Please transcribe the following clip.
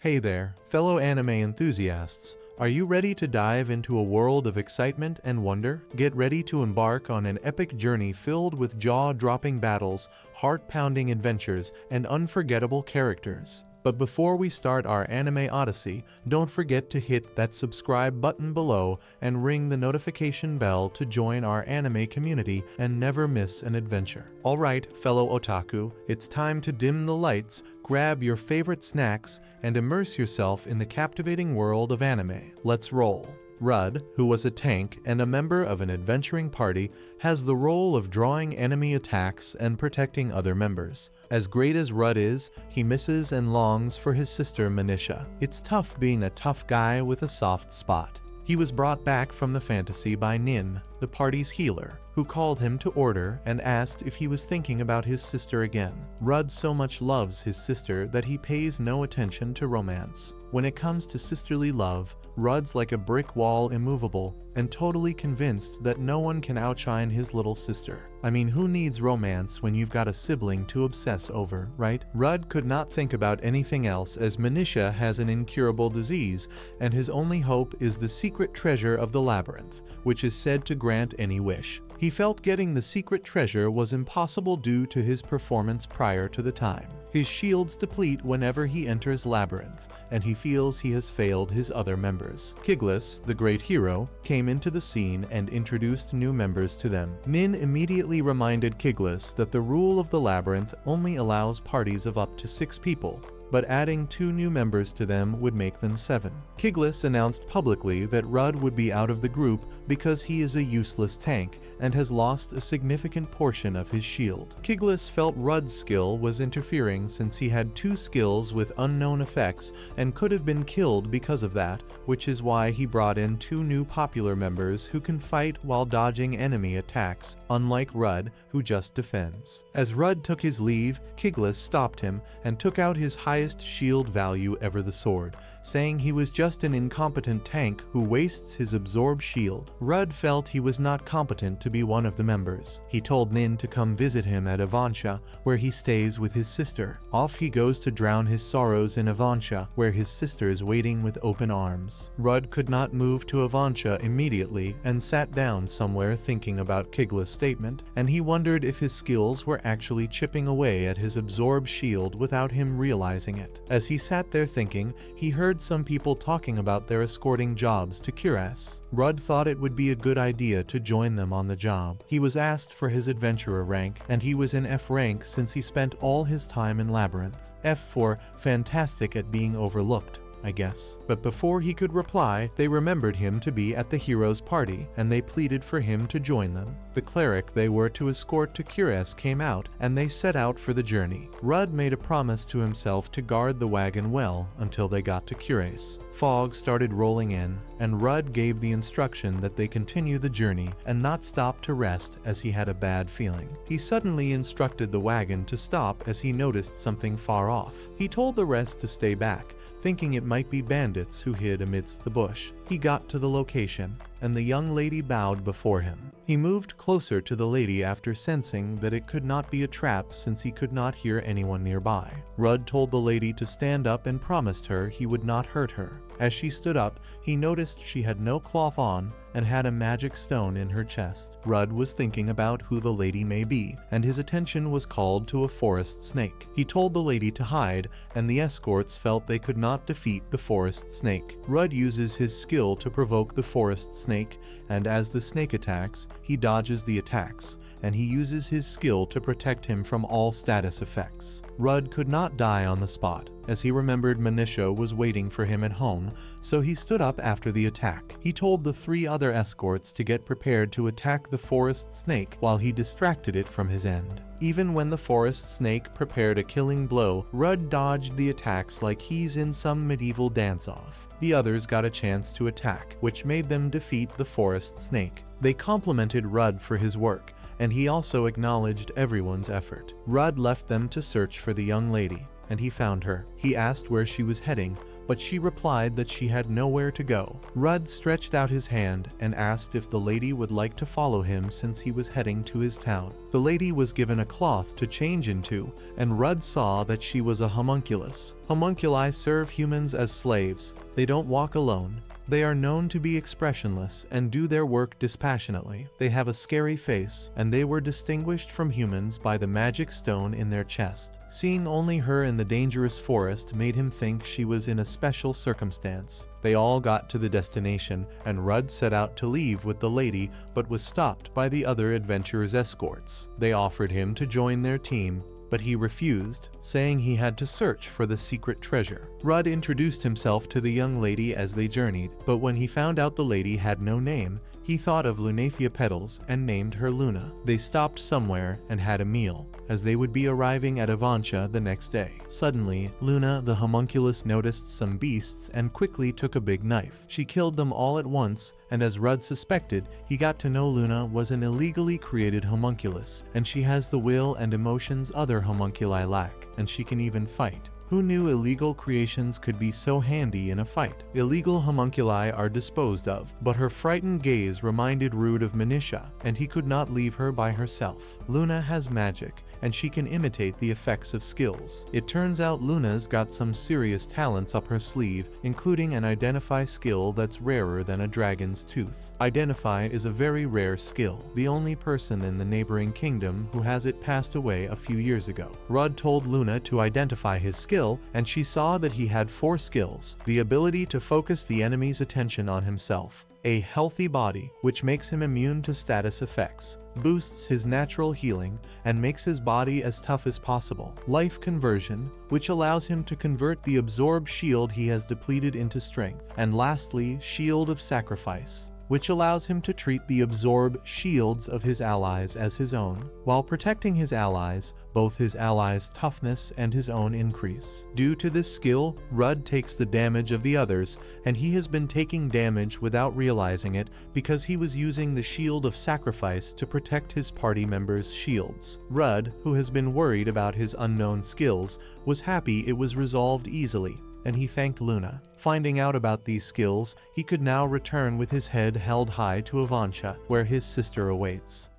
Hey there, fellow anime enthusiasts. Are you ready to dive into a world of excitement and wonder? Get ready to embark on an epic journey filled with jaw-dropping battles, heart-pounding adventures, and unforgettable characters. But before we start our anime odyssey, don't forget to hit that subscribe button below and ring the notification bell to join our anime community and never miss an adventure. Alright, fellow otaku, it's time to dim the lights, grab your favorite snacks, and immerse yourself in the captivating world of anime. Let's roll. Rudd, who was a tank and a member of an adventuring party, has the role of drawing enemy attacks and protecting other members. As great as Rudd is, he misses and longs for his sister Manisha. It's tough being a tough guy with a soft spot. He was brought back from the fantasy by Nin, the party's healer, who called him to order and asked if he was thinking about his sister again. Rudd so much loves his sister that he pays no attention to romance. When it comes to sisterly love, Rudd's like a brick wall, immovable, and totally convinced that no one can outshine his little sister. I mean, who needs romance when you've got a sibling to obsess over, right? Rudd could not think about anything else as Manisha has an incurable disease, and his only hope is the secret treasure of the labyrinth, which is said to grant any wish. He felt getting the secret treasure was impossible due to his performance prior to the time. His shields deplete whenever he enters Labyrinth, and he feels he has failed his other members. Kiglis, the great hero, came into the scene and introduced new members to them. Nin immediately reminded Kiglis that the rule of the Labyrinth only allows parties of up to 6 people, but adding 2 new members to them would make them 7. Kiglis announced publicly that Rudd would be out of the group because he is a useless tank and has lost a significant portion of his shield. Kiglis felt Rudd's skill was interfering since he had 2 skills with unknown effects and could have been killed because of that, which is why he brought in 2 new popular members who can fight while dodging enemy attacks, unlike Rudd, who just defends. As Rudd took his leave, Kiglis stopped him and took out his highest shield value ever, the sword, saying he was just an incompetent tank who wastes his absorbed shield. Rudd felt he was not competent to be one of the members. He told Nin to come visit him at Avansha, where he stays with his sister. Off he goes to drown his sorrows in Avansha, where his sister is waiting with open arms. Rudd could not move to Avansha immediately and sat down somewhere thinking about Kiglis' statement, and he wondered if his skills were actually chipping away at his absorbed shield without him realizing it. As he sat there thinking, he heard some people talking about their escorting jobs to Cuirass. Rudd thought it would be a good idea to join them on the job. He was asked for his adventurer rank, and he was in F rank since he spent all his time in Labyrinth. F for fantastic at being overlooked, I guess. But before he could reply, they remembered him to be at the hero's party, and they pleaded for him to join them. The cleric they were to escort to Cuirass came out, and they set out for the journey. Rudd made a promise to himself to guard the wagon well until they got to Cuirass. Fog started rolling in, and Rudd gave the instruction that they continue the journey and not stop to rest as he had a bad feeling. He suddenly instructed the wagon to stop as he noticed something far off. He told the rest to stay back, thinking it might be bandits who hid amidst the bush. He got to the location, and the young lady bowed before him. He moved closer to the lady after sensing that it could not be a trap since he could not hear anyone nearby. Rudd told the lady to stand up and promised her he would not hurt her. As she stood up, he noticed she had no cloth on and had a magic stone in her chest. Rudd was thinking about who the lady may be, and his attention was called to a forest snake. He told the lady to hide, and the escorts felt they could not defeat the forest snake. Rudd uses his skill to provoke the forest snake, and as the snake attacks, he dodges the attacks, and he uses his skill to protect him from all status effects. Rudd could not die on the spot, as he remembered Manisha was waiting for him at home, so he stood up after the attack. He told the 3 other escorts to get prepared to attack the forest snake while he distracted it from his end. Even when the forest snake prepared a killing blow, Rudd dodged the attacks like he's in some medieval dance-off. The others got a chance to attack, which made them defeat the forest snake. They complimented Rudd for his work, and he also acknowledged everyone's effort. Rudd left them to search for the young lady. and he found her. He asked where she was heading, but she replied that she had nowhere to go. Rudd stretched out his hand and asked if the lady would like to follow him since he was heading to his town. The lady was given a cloth to change into, and Rudd saw that she was a homunculus. Homunculi serve humans as slaves. They don't walk alone. They are known to be expressionless and do their work dispassionately. They have a scary face, and they were distinguished from humans by the magic stone in their chest. Seeing only her in the dangerous forest made him think she was in a special circumstance. They all got to the destination, and Rudd set out to leave with the lady, but was stopped by the other adventurers' escorts. They offered him to join their team, but he refused, saying he had to search for the secret treasure. Rudd introduced himself to the young lady as they journeyed, but when he found out the lady had no name, he thought of Lunaphia Petals and named her Luna. They stopped somewhere and had a meal, as they would be arriving at Avansha the next day. Suddenly, Luna the homunculus noticed some beasts and quickly took a big knife. She killed them all at once, and as Rudd suspected, he got to know Luna was an illegally created homunculus, and she has the will and emotions other homunculi lack, and she can even fight. Who knew illegal creations could be so handy in a fight? Illegal homunculi are disposed of, but her frightened gaze reminded Rudd of Manisha, and he could not leave her by herself. Luna has magic, and she can imitate the effects of skills. It turns out Luna's got some serious talents up her sleeve, including an identify skill that's rarer than a dragon's tooth. Identify is a very rare skill. The only person in the neighboring kingdom who has it passed away a few years ago. Rudd told Luna to identify his skill, and she saw that he had 4 skills. The ability to focus the enemy's attention on himself. A healthy body, which makes him immune to status effects, boosts his natural healing, and makes his body as tough as possible. Life conversion, which allows him to convert the absorbed shield he has depleted into strength. And lastly, shield of sacrifice, which allows him to treat the absorbed shields of his allies as his own, while protecting his allies, both his allies' toughness and his own increase. Due to this skill, Rudd takes the damage of the others, and he has been taking damage without realizing it because he was using the shield of sacrifice to protect his party members' shields. Rudd, who has been worried about his unknown skills, was happy it was resolved easily, and he thanked Luna. Finding out about these skills, he could now return with his head held high to Avansha, where his sister awaits.